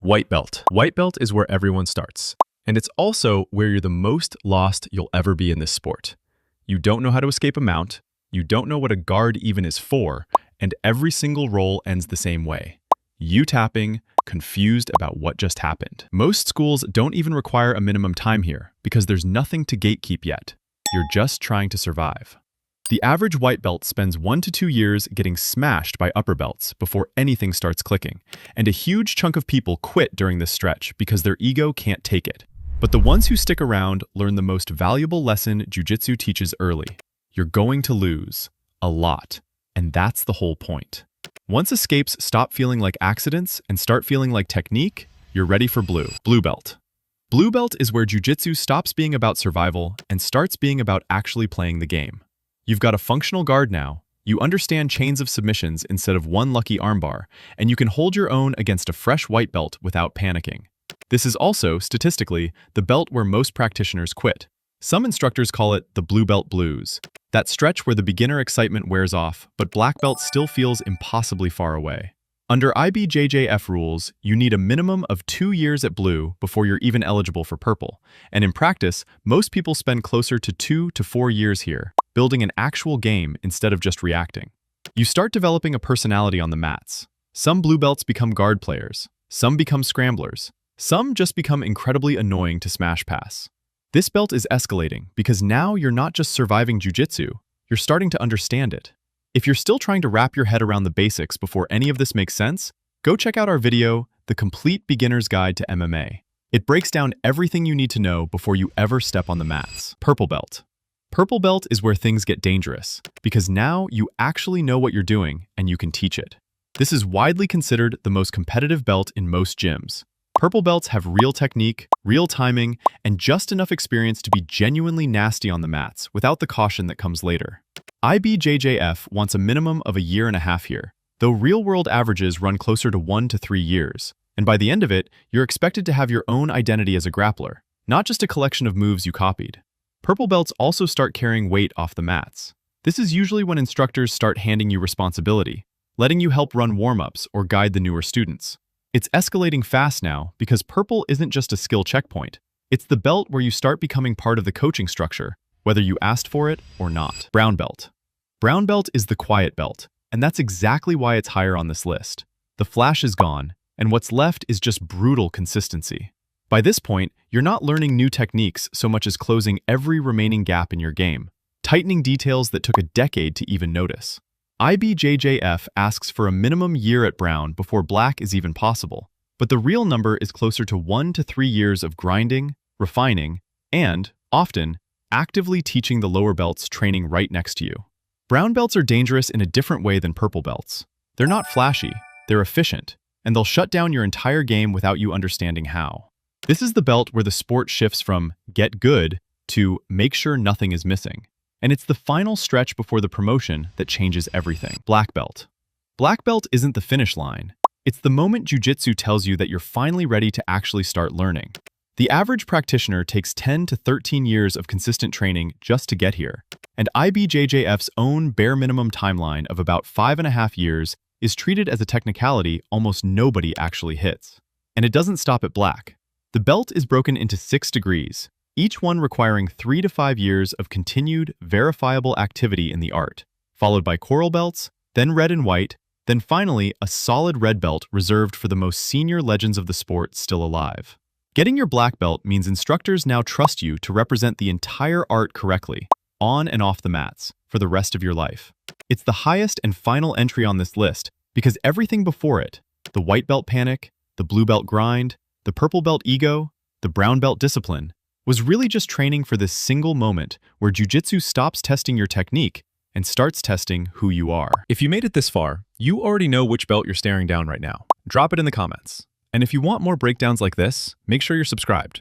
White belt. White belt is where everyone starts. And it's also where you're the most lost you'll ever be in this sport. You don't know how to escape a mount, you don't know what a guard even is for, and every single roll ends the same way. You tapping, confused about what just happened. Most schools don't even require a minimum time here because there's nothing to gatekeep yet. You're just trying to survive. The average white belt spends 1 to 2 years getting smashed by upper belts before anything starts clicking, and a huge chunk of people quit during this stretch because their ego can't take it. But the ones who stick around learn the most valuable lesson Jiu-Jitsu teaches early. You're going to lose. A lot. And that's the whole point. Once escapes stop feeling like accidents and start feeling like technique, you're ready for blue. Blue belt. Blue belt is where Jiu-Jitsu stops being about survival and starts being about actually playing the game. You've got a functional guard now, you understand chains of submissions instead of one lucky armbar, and you can hold your own against a fresh white belt without panicking. This is also, statistically, the belt where most practitioners quit. Some instructors call it the blue belt blues, that stretch where the beginner excitement wears off, but black belt still feels impossibly far away. Under IBJJF rules, you need a minimum of 2 years at blue before you're even eligible for purple, and in practice, most people spend closer to 2 to 4 years here, building an actual game instead of just reacting. You start developing a personality on the mats. Some blue belts become guard players, some become scramblers, some just become incredibly annoying to smash pass. This belt is escalating because now you're not just surviving Jiu-Jitsu, you're starting to understand it. If you're still trying to wrap your head around the basics before any of this makes sense, go check out our video, The Complete Beginner's Guide to MMA. It breaks down everything you need to know before you ever step on the mats. Purple belt. Purple belt is where things get dangerous, because now you actually know what you're doing and you can teach it. This is widely considered the most competitive belt in most gyms. Purple belts have real technique, real timing, and just enough experience to be genuinely nasty on the mats without the caution that comes later. IBJJF wants a minimum of 1.5 years here, though real-world averages run closer to 1 to 3 years, and by the end of it, you're expected to have your own identity as a grappler, not just a collection of moves you copied. Purple belts also start carrying weight off the mats. This is usually when instructors start handing you responsibility, letting you help run warm-ups or guide the newer students. It's escalating fast now because purple isn't just a skill checkpoint. It's the belt where you start becoming part of the coaching structure, whether you asked for it or not. Brown belt. Brown belt is the quiet belt, and that's exactly why it's higher on this list. The flash is gone, and what's left is just brutal consistency. By this point, you're not learning new techniques so much as closing every remaining gap in your game, tightening details that took a decade to even notice. IBJJF asks for a minimum year at brown before black is even possible, but the real number is closer to 1 to 3 years of grinding, refining, and, often, actively teaching the lower belts training right next to you. Brown belts are dangerous in a different way than purple belts. They're not flashy, they're efficient, and they'll shut down your entire game without you understanding how. This is the belt where the sport shifts from get good to make sure nothing is missing. And it's the final stretch before the promotion that changes everything. Black belt. Black belt isn't the finish line. It's the moment Jiu-Jitsu tells you that you're finally ready to actually start learning. The average practitioner takes 10 to 13 years of consistent training just to get here, and IBJJF's own bare minimum timeline of about 5.5 years is treated as a technicality almost nobody actually hits. And it doesn't stop at black. The belt is broken into 6 degrees, each one requiring 3 to 5 years of continued, verifiable activity in the art, followed by coral belts, then red and white, then finally a solid red belt reserved for the most senior legends of the sport still alive. Getting your black belt means instructors now trust you to represent the entire art correctly, on and off the mats, for the rest of your life. It's the highest and final entry on this list because everything before it, the white belt panic, the blue belt grind, the purple belt ego, the brown belt discipline, was really just training for this single moment where Jiu-Jitsu stops testing your technique and starts testing who you are. If you made it this far, you already know which belt you're staring down right now. Drop it in the comments. And if you want more breakdowns like this, make sure you're subscribed.